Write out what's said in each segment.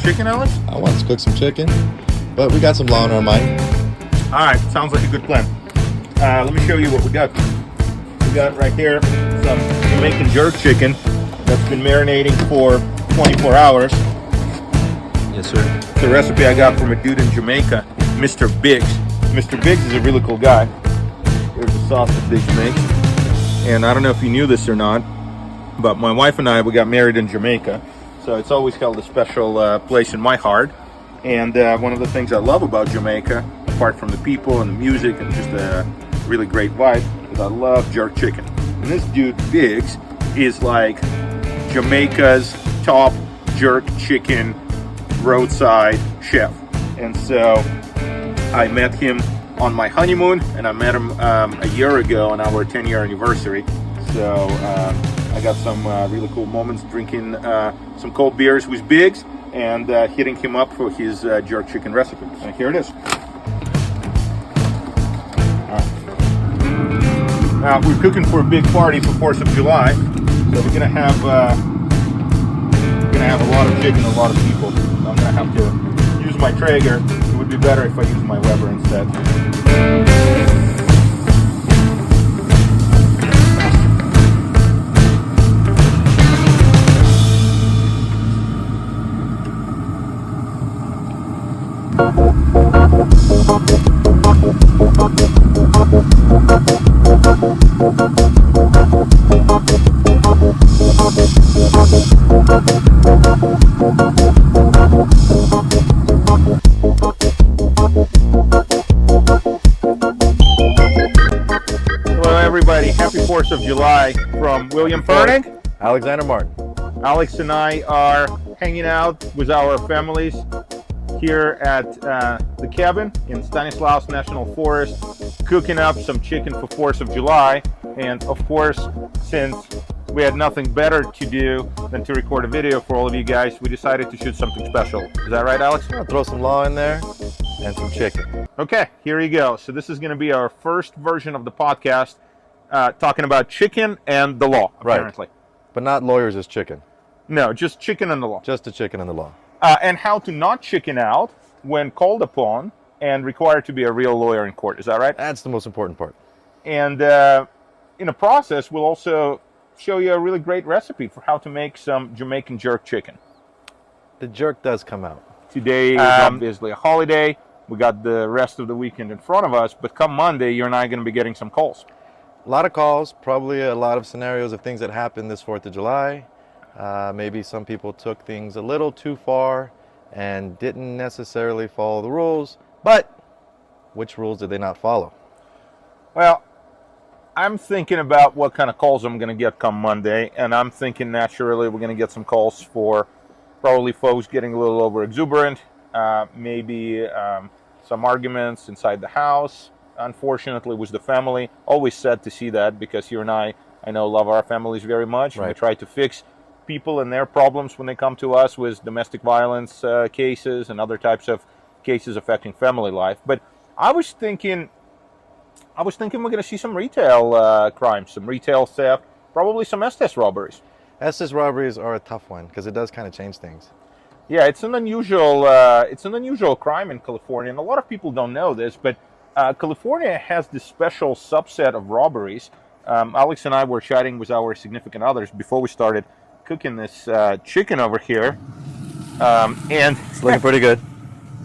chicken, Alex? I want to cook some chicken, but we got some law on our mind. All right, sounds like a good plan. Let me show you what we got. We got right here some Jamaican Jerk Chicken that's been marinating for 24 hours. Yes, sir. It's a recipe I got from a dude in Jamaica, Mr. Biggs. Mr. Biggs is a really cool guy. Here's the sauce that Biggs makes. And I don't know if you knew this or not, but my wife and I, we got married in Jamaica. So it's always held a special place in my heart. And one of the things I love about Jamaica, apart from the people and the music and just a really great vibe, is I love jerk chicken. And this dude, Biggs, is like Jamaica's top jerk chicken roadside chef. And so I met him on my honeymoon, and I met him a year ago on our 10-year anniversary. So I got some really cool moments drinking some cold beers with Biggs and hitting him up for his jerk chicken recipe. And here it is. Now we're cooking for a big party for 4th of July, so we're gonna have a lot of chicken, a lot of people. So I'm gonna have to use my Traeger. It would be better if I use my Weber instead. Hello everybody, happy 4th of July from William Pernik. Alexander Martin. Alex and I are hanging out with our families here at the cabin in Stanislaus National Forest, cooking up some chicken for 4th of July. And of course, since we had nothing better to do than to record a video for all of you guys, we decided to shoot something special. Is that right, Alex? I'll throw some law in there and some chicken. Okay, here you go. So this is going to be our first version of the podcast talking about chicken and the law, apparently. Right. But not lawyers as chicken. No, just chicken and the law. Just the chicken and the law. And how to not chicken out when called upon and required to be a real lawyer in court. Is that right? That's the most important part. And in the process, we'll also show you a really great recipe for how to make some Jamaican jerk chicken. The jerk does come out. Today is obviously a holiday. We got the rest of the weekend in front of us, but come Monday, you and I are going to be getting some calls. A lot of calls, probably a lot of scenarios of things that happened this 4th of July. Maybe some people took things a little too far and didn't necessarily follow the rules, but which rules did they not follow? Well, I'm thinking about what kind of calls I'm going to get come Monday, and I'm thinking naturally we're going to get some calls for probably folks getting a little over exuberant, maybe some arguments inside the house, unfortunately with the family. Always sad to see that, because you and I know, love our families very much. Right. We try to fix people and their problems when they come to us with domestic violence cases and other types of cases affecting family life. But I was thinking we're going to see some retail crimes, some retail theft, probably some ESTES robberies. ESTES robberies are a tough one because it does kind of change things. Yeah, it's an unusual crime in California, and a lot of people don't know this, but California has this special subset of robberies. Alex and I were chatting with our significant others before we started cooking this chicken over here, and It's looking pretty good.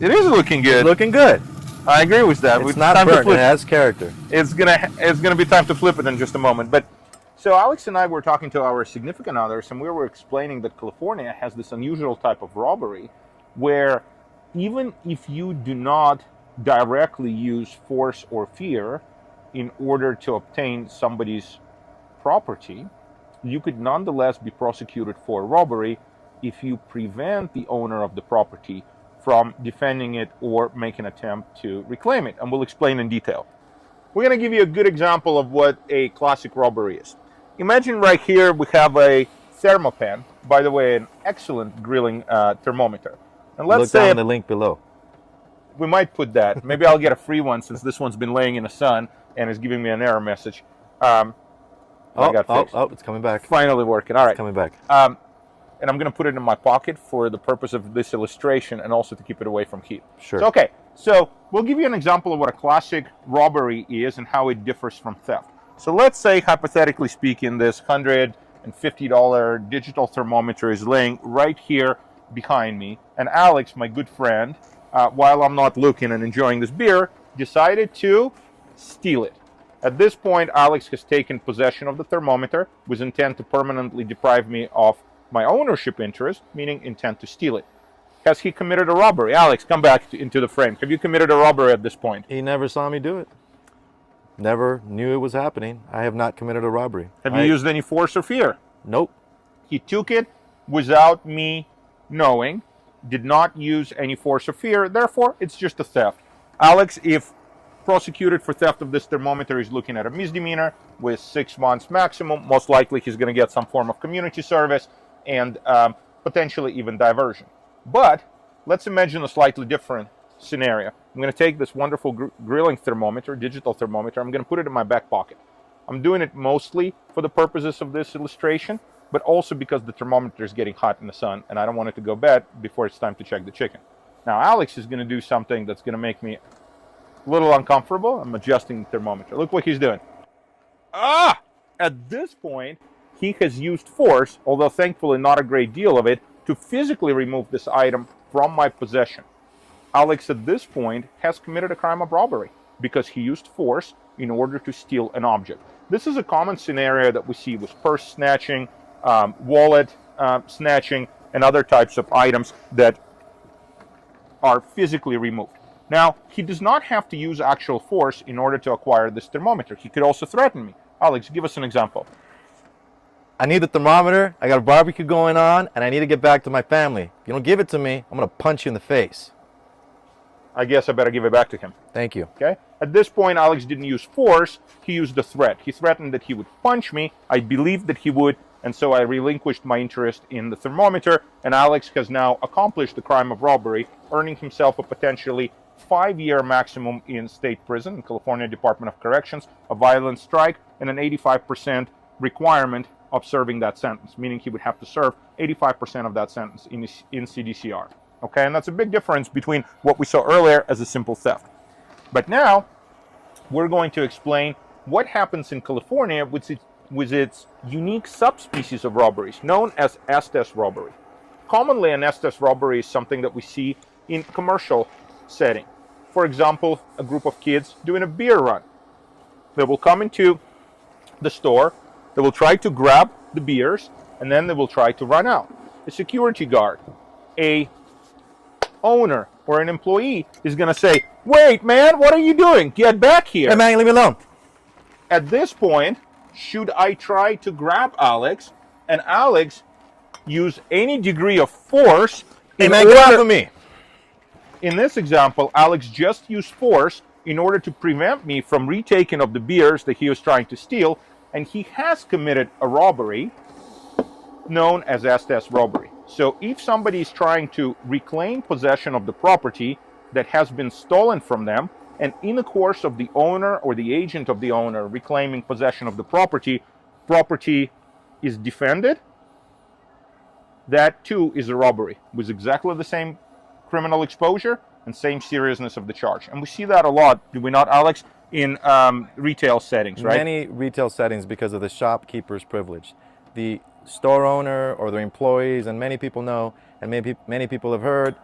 it is looking good. It's looking good. I agree with that. It's not burnt. It has character. It's gonna be time to flip it in just a moment. But so Alex and I were talking to our significant others, and we were explaining that California has this unusual type of robbery, where even if you do not directly use force or fear in order to obtain somebody's property, you could nonetheless be prosecuted for robbery if you prevent the owner of the property from defending it or make an attempt to reclaim it. And we'll explain in detail. We're going to give you a good example of what a classic robbery is. Imagine right here we have a thermopan, by the way, an excellent grilling thermometer. And let's Look down the link below. We might put that. Maybe I'll get a free one since this one's been laying in the sun and is giving me an error message. It's coming back. Finally working. All right. It's coming back. and I'm going to put it in my pocket for the purpose of this illustration and also to keep it away from heat. Sure. So, okay, so we'll give you an example of what a classic robbery is and how it differs from theft. So let's say, hypothetically speaking, this $150 digital thermometer is laying right here behind me, and Alex, my good friend, while I'm not looking and enjoying this beer, decided to steal it. At this point, Alex has taken possession of the thermometer with intent to permanently deprive me of my ownership interest, meaning intent to steal it. Has he committed a robbery? Alex, come back into the frame. Have you committed a robbery at this point? He never saw me do it. Never knew it was happening. I have not committed a robbery. Have you used any force or fear? Nope. He took it without me knowing, did not use any force or fear, therefore it's just a theft. Alex, if prosecuted for theft of this thermometer, is looking at a misdemeanor with 6 months maximum. Most likely he's going to get some form of community service and potentially even diversion. But let's imagine a slightly different scenario. I'm going to take this wonderful grilling thermometer, digital thermometer, I'm going to put it in my back pocket. I'm doing it mostly for the purposes of this illustration, but also because the thermometer is getting hot in the sun and I don't want it to go bad before it's time to check the chicken. Now Alex is going to do something that's going to make me a little uncomfortable. I'm adjusting the thermometer. Look what he's doing. At this point, he has used force, although thankfully not a great deal of it, to physically remove this item from my possession. Alex, at this point, has committed a crime of robbery because he used force in order to steal an object. This is a common scenario that we see with purse snatching, wallet snatching, and other types of items that are physically removed. Now, he does not have to use actual force in order to acquire this thermometer. He could also threaten me. Alex, give us an example. I need the thermometer, I got a barbecue going on, and I need to get back to my family. If you don't give it to me, I'm going to punch you in the face. I guess I better give it back to him. Thank you. Okay? At this point, Alex didn't use force. He used a threat. He threatened that he would punch me. I believed that he would, and so I relinquished my interest in the thermometer, and Alex has now accomplished the crime of robbery, earning himself a potentially 5-year maximum in state prison, in California Department of Corrections, a violent strike, and an 85% requirement of serving that sentence, meaning he would have to serve 85% of that sentence in CDCR. Okay, and that's a big difference between what we saw earlier as a simple theft. But now, we're going to explain what happens in California with its unique subspecies of robberies, known as ESTES robbery. Commonly, an ESTES robbery is something that we see in commercial setting. For example, a group of kids doing a beer run. They will come into the store, they will try to grab the beers, and then they will try to run out. A security guard, a owner, or an employee is going to say, "Wait, man, what are you doing? Get back here." Hey, man, leave me alone. At this point, should I try to grab Alex, and Alex use any degree of force Hey, man, get off of me. In this example, Alex just used force in order to prevent me from retaking of the beers that he was trying to steal, and he has committed a robbery known as ESTES robbery. So if somebody is trying to reclaim possession of the property that has been stolen from them, and in the course of the owner or the agent of the owner reclaiming possession of the property is defended, that too is a robbery with exactly the same criminal exposure and same seriousness of the charge. And we see that a lot, do we not, Alex, in retail settings, right? Many retail settings because of the shopkeeper's privilege. The store owner or their employees, and many people know, and many people have heard,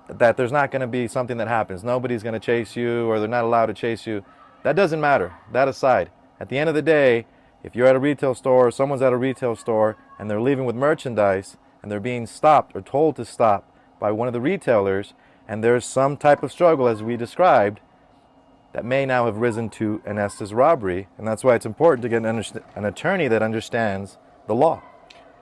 that there's not going to be something that happens. Nobody's going to chase you, or they're not allowed to chase you. That doesn't matter. That aside, at the end of the day, if you're at a retail store, or someone's at a retail store, and they're leaving with merchandise, and they're being stopped or told to stop by one of the retailers, and there's some type of struggle, as we described, that may now have risen to an ESTES robbery, and that's why it's important to get an attorney that understands the law.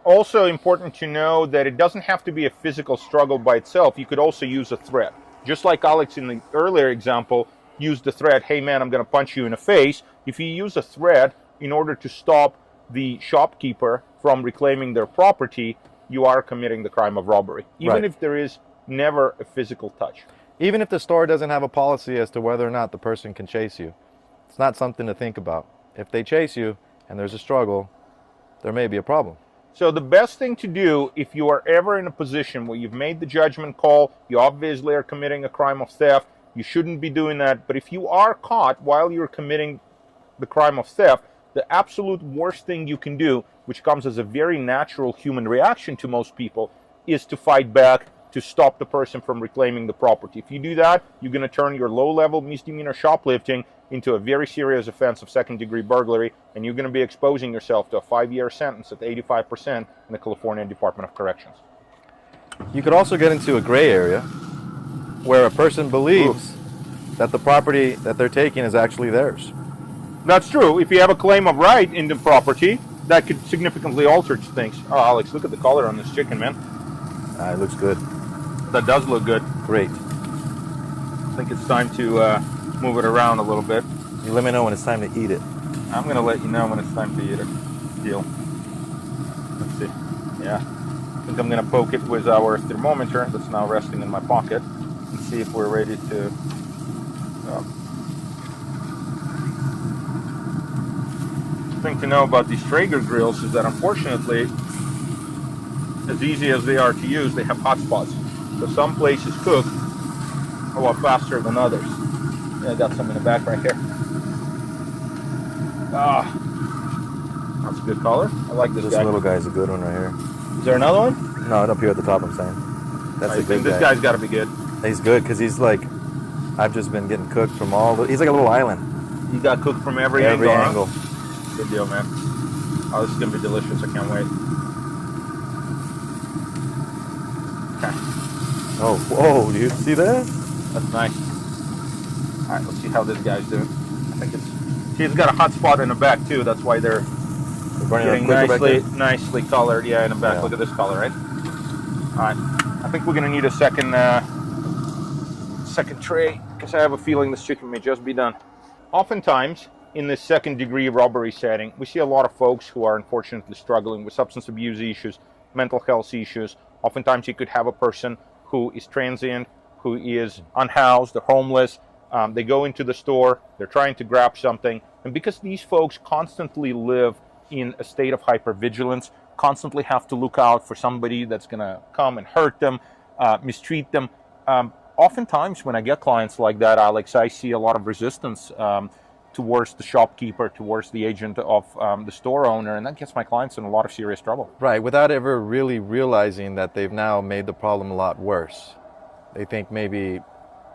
Also important to know that it doesn't have to be a physical struggle by itself. You could also use a threat. Just like Alex in the earlier example used the threat, "Hey man, I'm going to punch you in the face." If you use a threat in order to stop the shopkeeper from reclaiming their property, you are committing the crime of robbery, even if there is never a physical touch. Even if the store doesn't have a policy as to whether or not the person can chase you, it's not something to think about. If they chase you and there's a struggle, there may be a problem. So the best thing to do, if you are ever in a position where you've made the judgment call, you obviously are committing a crime of theft, you shouldn't be doing that. But if you are caught while you're committing the crime of theft, the absolute worst thing you can do, which comes as a very natural human reaction to most people, is to fight back, to stop the person from reclaiming the property. If you do that, you're going to turn your low-level misdemeanor shoplifting into a very serious offense of second-degree burglary, and you're going to be exposing yourself to a 5-year sentence at 85% in the California Department of Corrections. You could also get into a gray area where a person believes that the property that they're taking is actually theirs. That's true. If you have a claim of right in the property, that could significantly alter things. Oh, Alex, look at the color on this chicken, man. It looks good. That does look good. Great. I think it's time to move it around a little bit. You let me know when it's time to eat it. I'm going to let you know when it's time to eat it. Deal. Let's see. Yeah. I think I'm going to poke it with our thermometer that's now resting in my pocket and see if we're ready to... The thing to know about these Traeger grills is that unfortunately, as easy as they are to use, they have hot spots. So some places cook a lot faster than others. Yeah, I got some in the back right here. That's a good color. I like this guy. This little guy's a good one right here. Is there another one? No, up here at the top, I'm saying. That's a good guy. This guy's got to be good. He's good because he's like, I've just been getting cooked from all the, he's like a little island. You got cooked from every angle. Every angle. Huh? Good deal, man. Oh, this is going to be delicious. I can't wait. Okay. Oh, whoa, do you see that? That's nice. All right, let's see how this guy's doing. I think it's... See, it's got a hot spot in the back, too. That's why they're getting nicely colored. Yeah, in the back. Yeah. Look at this color, right? All right. I think we're going to need a second tray because I have a feeling this chicken may just be done. Oftentimes, in this second-degree robbery setting, we see a lot of folks who are unfortunately struggling with substance abuse issues, mental health issues. Oftentimes, you could have a person who is transient, who is unhoused, they're homeless. They go into the store, they're trying to grab something. And because these folks constantly live in a state of hypervigilance, constantly have to look out for somebody that's going to come and hurt them, mistreat them. Oftentimes, when I get clients like that, Alex, I see a lot of resistance towards the shopkeeper, towards the agent of the store owner, and that gets my clients in a lot of serious trouble. Right, without ever really realizing that they've now made the problem a lot worse. They think maybe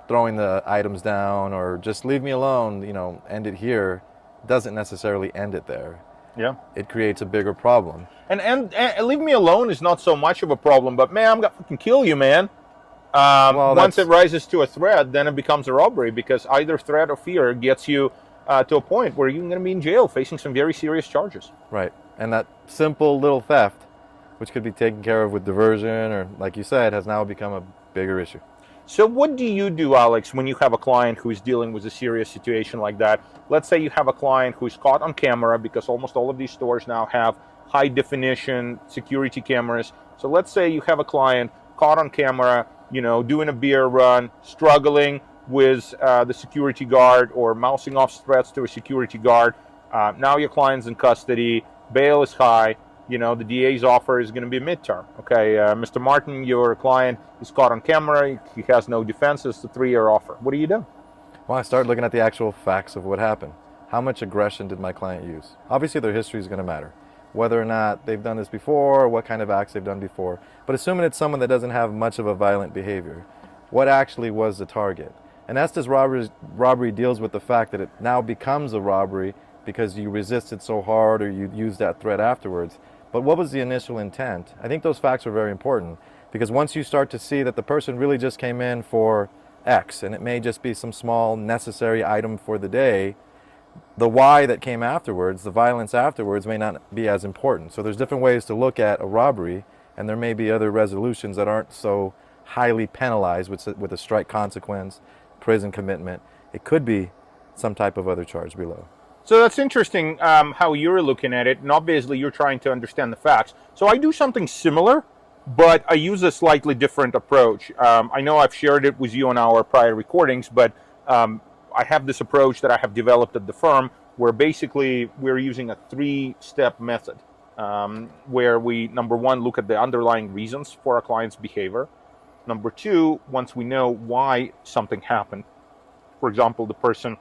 throwing the items down or just leave me alone, you know, end it here, doesn't necessarily end it there. Yeah. It creates a bigger problem. And leave me alone is not so much of a problem, but man, I'm going to fucking kill you, man. Once it rises to a threat, then it becomes a robbery because either threat or fear gets you to a point where you're going to be in jail facing some very serious charges. Right. And that simple little theft, which could be taken care of with diversion or, like you said, has now become a bigger issue. So what do you do, Alex, when you have a client who is dealing with a serious situation like that? Let's say you have a client who is caught on camera because almost all of these stores now have high-definition security cameras. So let's say you have a client caught on camera, you know, doing a beer run, struggling with the security guard or mousing off threats to a security guard. Now your client's in custody, bail is high, you know, the DA's offer is going to be midterm. Okay, Mr. Martin, your client is caught on camera, he has no defense, it's a 3-year offer. What do you do? Well, I start looking at the actual facts of what happened. How much aggression did my client use? Obviously, their history is going to matter. Whether or not they've done this before, what kind of acts they've done before. But assuming it's someone that doesn't have much of a violent behavior, what actually was the target? And ESTES robbery deals with the fact that it now becomes a robbery because you resisted so hard or you used that threat afterwards. But what was the initial intent? I think those facts are very important because once you start to see that the person really just came in for X and it may just be some small necessary item for the day, the why that came afterwards, the violence afterwards, may not be as important. So there's different ways to look at a robbery, and there may be other resolutions that aren't so highly penalized with a strike consequence, prison commitment. It could be some type of other charge below. So that's interesting how you're looking at it, and obviously you're trying to understand the facts. So I do something similar, but I use a slightly different approach. I know I've shared it with you on our prior recordings, but I have this approach that I have developed at the firm where basically we're using a 3-step method. where we, number one, look at the underlying reasons for our client's behavior. Number two, once we know why something happened, for example, the person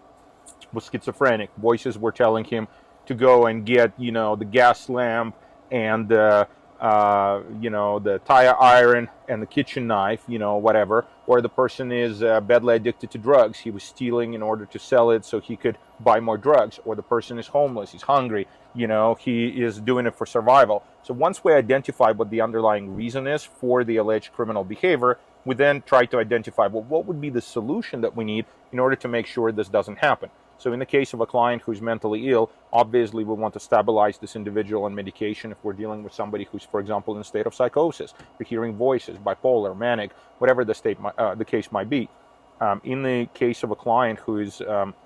was schizophrenic, voices were telling him to go and get, the gas lamp and the tire iron and the kitchen knife, whatever. Or the person is badly addicted to drugs. He was stealing in order to sell it so he could buy more drugs. Or the person is homeless, he's hungry, he is doing it for survival. So once we identify what the underlying reason is for the alleged criminal behavior, we then try to identify, well, what would be the solution that we need in order to make sure this doesn't happen. So in the case of a client who's mentally ill, obviously we want to stabilize this individual on medication. If we're dealing with somebody who's, for example, in a state of psychosis, or hearing voices, bipolar, manic, whatever the case might be. In the case of a client who is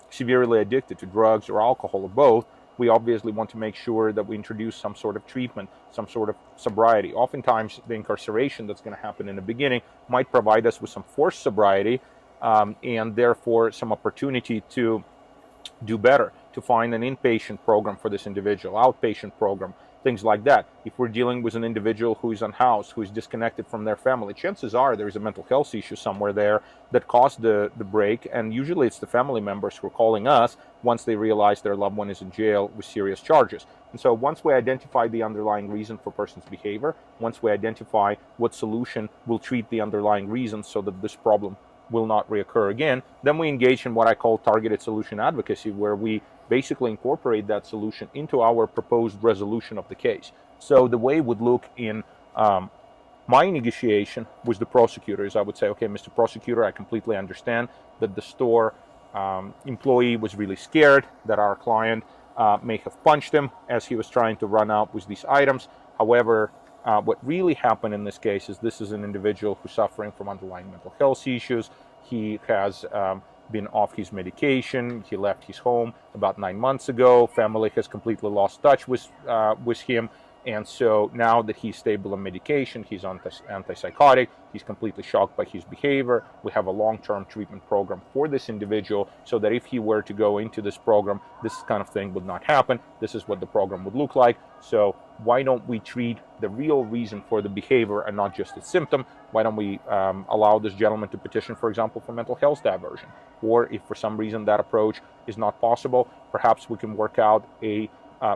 severely addicted to drugs or alcohol or both, we obviously want to make sure that we introduce some sort of treatment, some sort of sobriety. Oftentimes, the incarceration that's going to happen in the beginning might provide us with some forced sobriety and therefore some opportunity to do better, to find an inpatient program for this individual, outpatient program, things like that. If we're dealing with an individual who is unhoused, who is disconnected from their family, chances are there is a mental health issue somewhere there that caused the break, and usually it's the family members who are calling us once they realize their loved one is in jail with serious charges. And so once we identify the underlying reason for a person's behavior, once we identify what solution will treat the underlying reasons so that this problem will not reoccur again, then we engage in what I call targeted solution advocacy, where we basically incorporate that solution into our proposed resolution of the case. So the way it would look in my negotiation with the prosecutor is I would say, okay, Mr. Prosecutor, I completely understand that the store employee was really scared that our client may have punched him as he was trying to run out with these items. However, what really happened in this case is this is an individual who's suffering from underlying mental health issues. He has been off his medication. He left his home about 9 months ago. Family has completely lost touch with him. And so now that he's stable on medication, he's on antipsychotic, he's completely shocked by his behavior. We have a long-term treatment program for this individual so that if he were to go into this program, this kind of thing would not happen. This is what the program would look like. So why don't we treat the real reason for the behavior and not just its symptom? Why don't we allow this gentleman to petition, for example, for mental health diversion? Or if for some reason that approach is not possible, perhaps we can work out a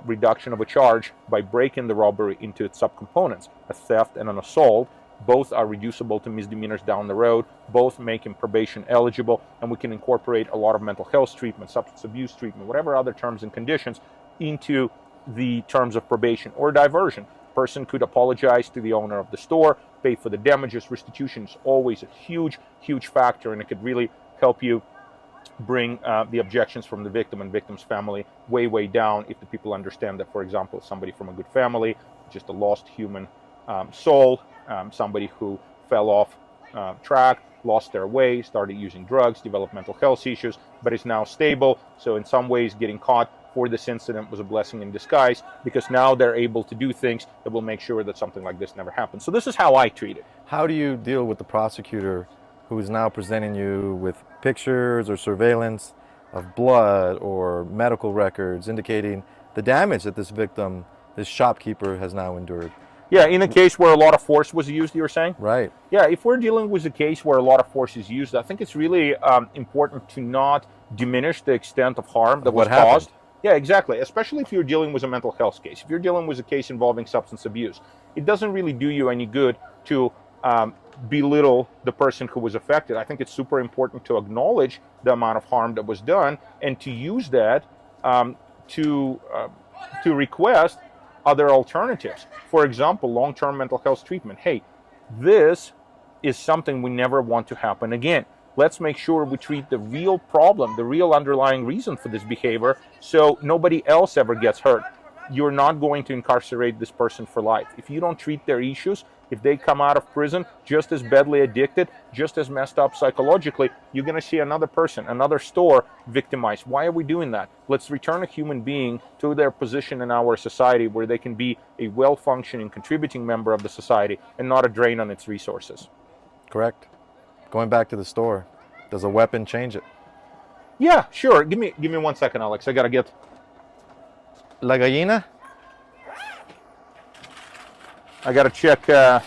reduction of a charge by breaking the robbery into its subcomponents. A theft and an assault, both are reducible to misdemeanors down the road, both make him probation eligible, and we can incorporate a lot of mental health treatment, substance abuse treatment, whatever other terms and conditions into the terms of probation or diversion. Person could apologize to the owner of the store, pay for the damages. Restitution is always a huge, huge factor, and it could really help you bring the objections from the victim and victim's family way, way down if the people understand that, for example, somebody from a good family, just a lost human soul, somebody who fell off track, lost their way, started using drugs, developed mental health issues, but is now stable. So in some ways, getting caught for this incident was a blessing in disguise, because now they're able to do things that will make sure that something like this never happens. So this is how I treat it. How do you deal with the prosecutor who is now presenting you with pictures or surveillance of blood or medical records indicating the damage that this victim, this shopkeeper, has now endured? Yeah, in a case where a lot of force was used, you're saying? Right. Yeah, if we're dealing with a case where a lot of force is used, I think it's really important to not diminish the extent of harm that was caused. Yeah, exactly. Especially if you're dealing with a mental health case. If you're dealing with a case involving substance abuse, it doesn't really do you any good to belittle the person who was affected. I think it's super important to acknowledge the amount of harm that was done and to use that to request other alternatives. For example, long-term mental health treatment. Hey, this is something we never want to happen again. Let's make sure we treat the real problem, the real underlying reason for this behavior, so nobody else ever gets hurt. You're not going to incarcerate this person for life. If you don't treat their issues, if they come out of prison just as badly addicted, just as messed up psychologically, you're going to see another person, another store victimized. Why are we doing that? Let's return a human being to their position in our society where they can be a well-functioning, contributing member of the society and not a drain on its resources. Correct. Going back to the store, does a weapon change it? Yeah, sure. Give me 1 second, Alex. I got to get... La gallina? I got to check. All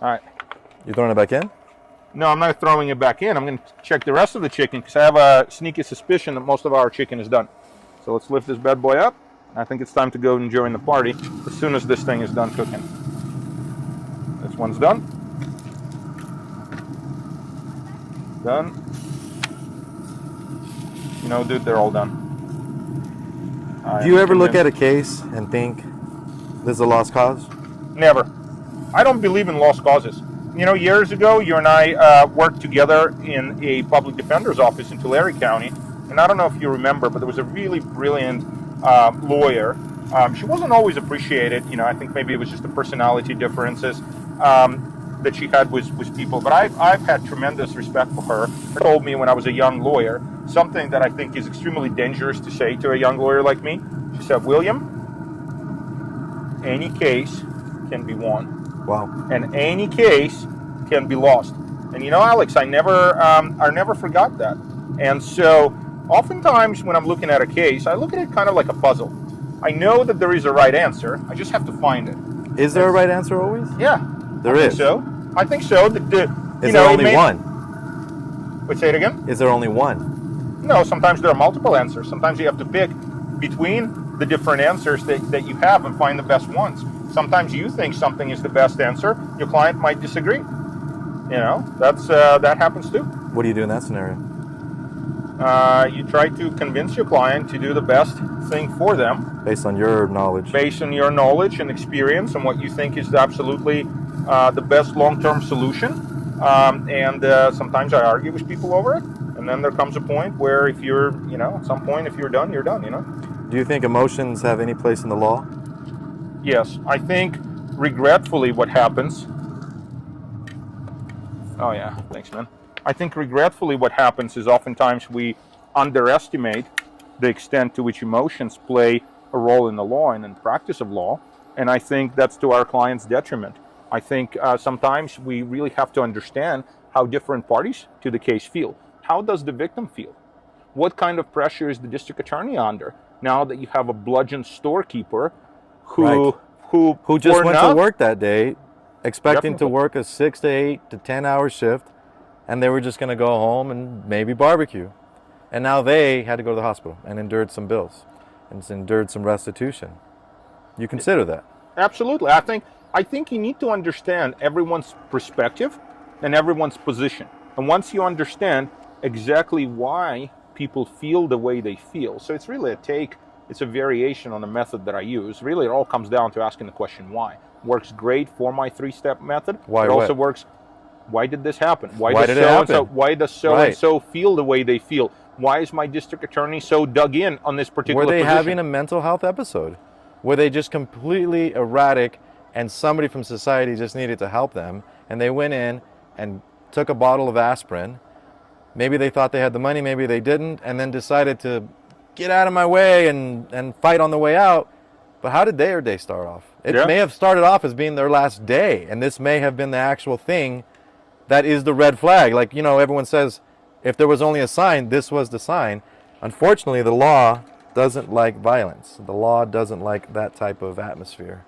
right. You throwing it back in? No, I'm not throwing it back in. I'm going to check the rest of the chicken because I have a sneaky suspicion that most of our chicken is done. So let's lift this bad boy up. I think it's time to go and join the party as soon as this thing is done cooking. This one's done. Done. You know, dude, they're all done. Do you ever look at a case and think this is a lost cause? Never. I don't believe in lost causes. You know, years ago, you and I worked together in a public defender's office in Tulare County. And I don't know if you remember, but there was a really brilliant lawyer. She wasn't always appreciated. You know, I think maybe it was just the personality differences that she had with people. But I've had tremendous respect for her. She told me when I was a young lawyer something that I think is extremely dangerous to say to a young lawyer like me. She said, William, any case can be won. Wow. And any case can be lost. And you know, Alex, I never forgot that. And so oftentimes when I'm looking at a case, I look at it kind of like a puzzle. I know that there is a right answer. I just have to find it. Is there a right answer always? Yeah. There is. I think so. Is there only one? Wait, say it again? Is there only one? No, sometimes there are multiple answers. Sometimes you have to pick between the different answers that you have and find the best ones. Sometimes you think something is the best answer. Your client might disagree. You know, that happens too. What do you do in that scenario? You try to convince your client to do the best thing for them. Based on your knowledge. Based on your knowledge and experience and what you think is absolutely the best long-term solution. And sometimes I argue with people over it. And then there comes a point where if you're, you know, at some point, if you're done, you're done, you know. Do you think emotions have any place in the law? Yes, I think regretfully what happens. Oh yeah, thanks, man. I think regretfully what happens is oftentimes we underestimate the extent to which emotions play a role in the law and in practice of law. And I think that's to our client's detriment. I think sometimes we really have to understand how different parties to the case feel. How does the victim feel? What kind of pressure is the district attorney under now that you have a bludgeon storekeeper who just went to work that day expecting Definitely. to work a 6 to 8 to 10 hour shift, and they were just going to go home and maybe barbecue, and now they had to go to the hospital and endured some bills and endured some restitution. You consider that? Absolutely. I think you need to understand everyone's perspective and everyone's position, and once you understand exactly why people feel the way they feel, so it's really it's a variation on the method that I use. Really, it all comes down to asking the question why. Works great for my 3-step method. Why? It also works. Why did this happen? Why did it happen? Why does so and so feel the way they feel? Why is my district attorney so dug in on this particular position? Were they position? having a mental health episode? Were they just completely erratic and somebody from society just needed to help them, and they went in and took a bottle of aspirin? Maybe they thought they had the money, maybe they didn't, and then decided to get out of my way and fight on the way out. But how did their day start off? It may have started off as being their last day, and this may have been the actual thing that is the red flag. Like, you know, everyone says, if there was only a sign, this was the sign. Unfortunately, the law doesn't like violence. The law doesn't like that type of atmosphere.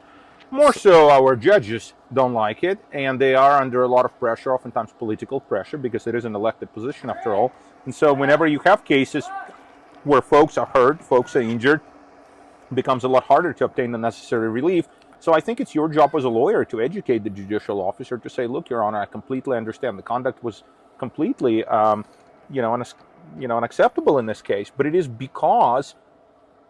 More so, our judges don't like it, and they are under a lot of pressure, oftentimes political pressure, because it is an elected position after all. And so whenever you have cases where folks are hurt, folks are injured, it becomes a lot harder to obtain the necessary relief. So I think it's your job as a lawyer to educate the judicial officer to say, look, Your Honor, I completely understand the conduct was completely unacceptable in this case, but it is because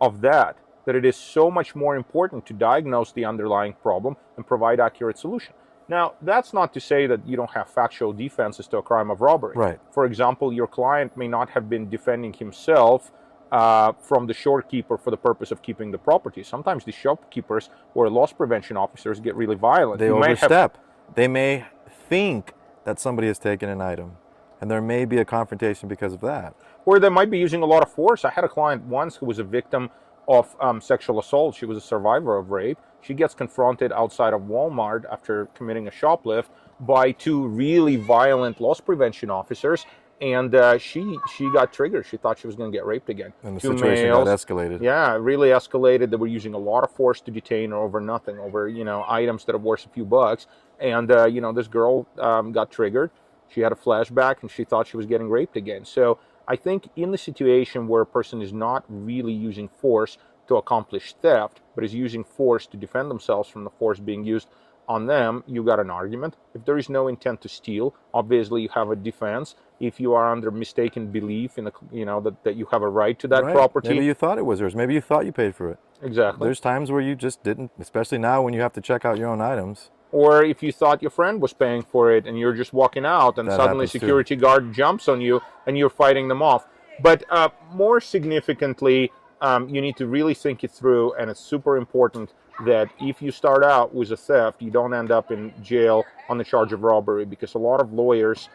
of that it is so much more important to diagnose the underlying problem and provide accurate solution. Now, that's not to say that you don't have factual defenses to a crime of robbery. Right. For example, your client may not have been defending himself from the shopkeeper for the purpose of keeping the property. Sometimes the shopkeepers or loss prevention officers get really violent. They overstep. They may think that somebody has taken an item, and there may be a confrontation because of that. Or they might be using a lot of force. I had a client once who was a victim of sexual assault. She was a survivor of rape. She gets confronted outside of Walmart after committing a shoplift by 2 really violent loss prevention officers, and she got triggered. She thought she was going to get raped again. And the Two situation males, got escalated. Yeah, it really escalated. They were using a lot of force to detain her over nothing, over items that are worth a few bucks. And this girl got triggered. She had a flashback, and she thought she was getting raped again. So I think in the situation where a person is not really using force to accomplish theft, but is using force to defend themselves from the force being used on them, you got an argument. If there is no intent to steal, obviously you have a defense. If you are under mistaken belief in that you have a right to that property, maybe you thought it was yours. Maybe you thought you paid for it. Exactly. There's times where you just didn't, especially now when you have to check out your own items. Or if you thought your friend was paying for it and you're just walking out and That suddenly happens too. security guard jumps on you and you're fighting them off. But more significantly, you need to really think it through, and it's super important that if you start out with a theft, you don't end up in jail on the charge of robbery, because a lot of lawyers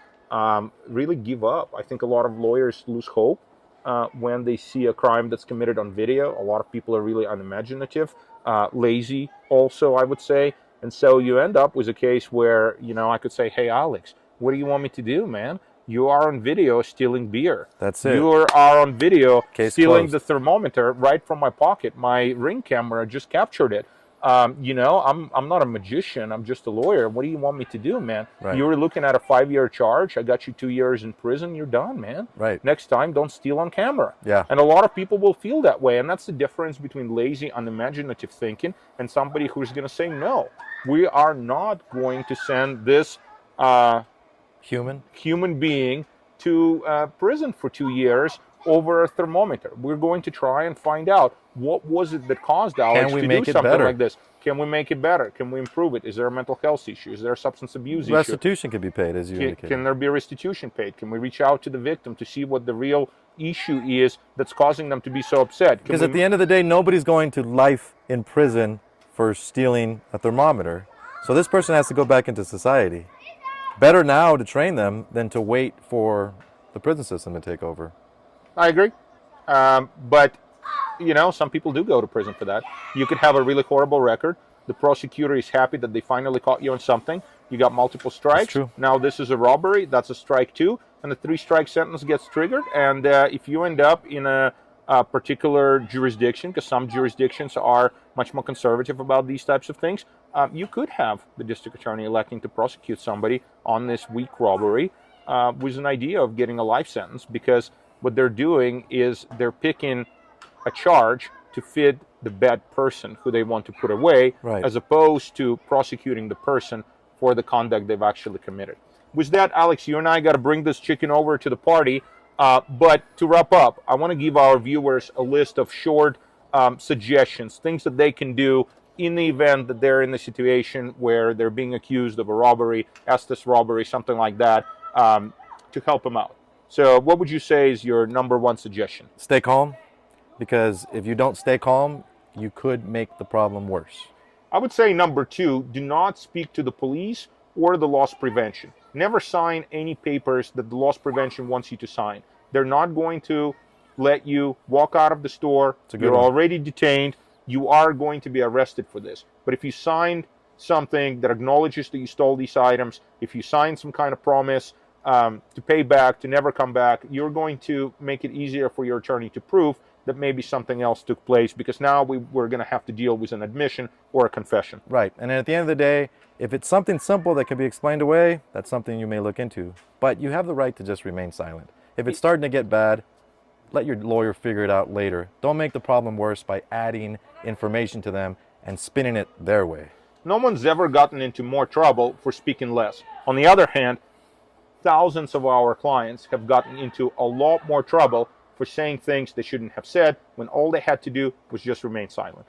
really give up. I think a lot of lawyers lose hope when they see a crime that's committed on video. A lot of people are really unimaginative, lazy also, I would say. And so you end up with a case where, I could say, hey, Alex, what do you want me to do, man? You are on video stealing beer. That's it. You are on video Case stealing closed. the thermometer right from my pocket. My Ring camera just captured it. I'm not a magician. I'm just a lawyer. What do you want me to do, man? Right. You were looking at a 5-year charge. I got you 2 years in prison. You're done, man. Right. Next time, don't steal on camera. Yeah. And a lot of people will feel that way. And that's the difference between lazy, unimaginative thinking and somebody who's going to say, no, we are not going to send this human being to prison for 2 years over a thermometer. We're going to try and find out what was it that caused Alex to do something like this. Can we make it better? Can we improve it? Is there a mental health issue? Is there a substance abuse issue? Restitution can be paid, as you indicated. Can there be restitution paid? Can we reach out to the victim to see what the real issue is that's causing them to be so upset? Because at the end of the day, nobody's going to life in prison for stealing a thermometer. So this person has to go back into society. Better now to train them than to wait for the prison system to take over. I agree. But, some people do go to prison for that. You could have a really horrible record. The prosecutor is happy that they finally caught you on something. You got multiple strikes. That's true. Now this is a robbery. That's a strike 2. And the 3-strike sentence gets triggered. And if you end up in a particular jurisdiction, because some jurisdictions are much more conservative about these types of things, you could have the district attorney electing to prosecute somebody on this weak robbery with an idea of getting a life sentence, because what they're doing is they're picking a charge to fit the bad person who they want to put away, Right. as opposed to prosecuting the person for the conduct they've actually committed. With that, Alex, you and I got to bring this chicken over to the party. But to wrap up, I want to give our viewers a list of short suggestions, things that they can do in the event that they're in a situation where they're being accused of a robbery, ESTES robbery, something like that, to help them out. So what would you say is your number one suggestion? Stay calm, because if you don't stay calm, you could make the problem worse. I would say number 2, do not speak to the police or the loss prevention. Never sign any papers that the loss prevention wants you to sign. They're not going to let you walk out of the store. You're already detained. You are going to be arrested for this. But if you signed something that acknowledges that you stole these items, if you sign some kind of promise to pay back, to never come back, you're going to make it easier for your attorney to prove that maybe something else took place, because now we're going to have to deal with an admission or a confession. Right. And at the end of the day, if it's something simple that can be explained away, that's something you may look into. But you have the right to just remain silent. If it's starting to get bad, let your lawyer figure it out later. Don't make the problem worse by adding information to them and spinning it their way. No one's ever gotten into more trouble for speaking less. On the other hand, thousands of our clients have gotten into a lot more trouble for saying things they shouldn't have said, when all they had to do was just remain silent.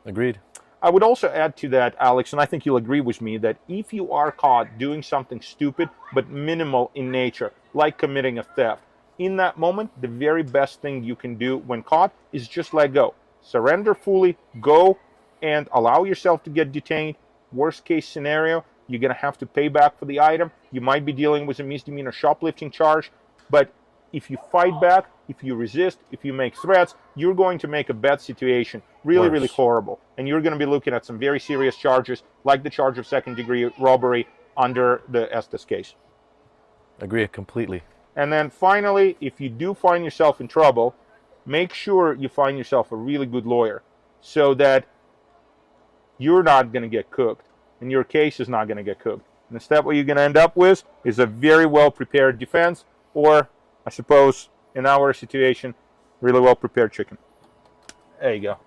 Agreed. I would also add to that, Alex, and I think you'll agree with me, that if you are caught doing something stupid but minimal in nature, like committing a theft, in that moment, the very best thing you can do when caught is just let go. Surrender fully, go and allow yourself to get detained. Worst case scenario, you're going to have to pay back for the item. You might be dealing with a misdemeanor shoplifting charge, but if you fight back, if you resist, if you make threats, you're going to make a bad situation really horrible. And you're going to be looking at some very serious charges, like the charge of second-degree robbery under the ESTES case. Agree completely. And then finally, if you do find yourself in trouble, make sure you find yourself a really good lawyer so that you're not going to get cooked and your case is not going to get cooked. And instead, what you're going to end up with is a very well prepared defense, or I suppose in our situation, really well prepared chicken. There you go.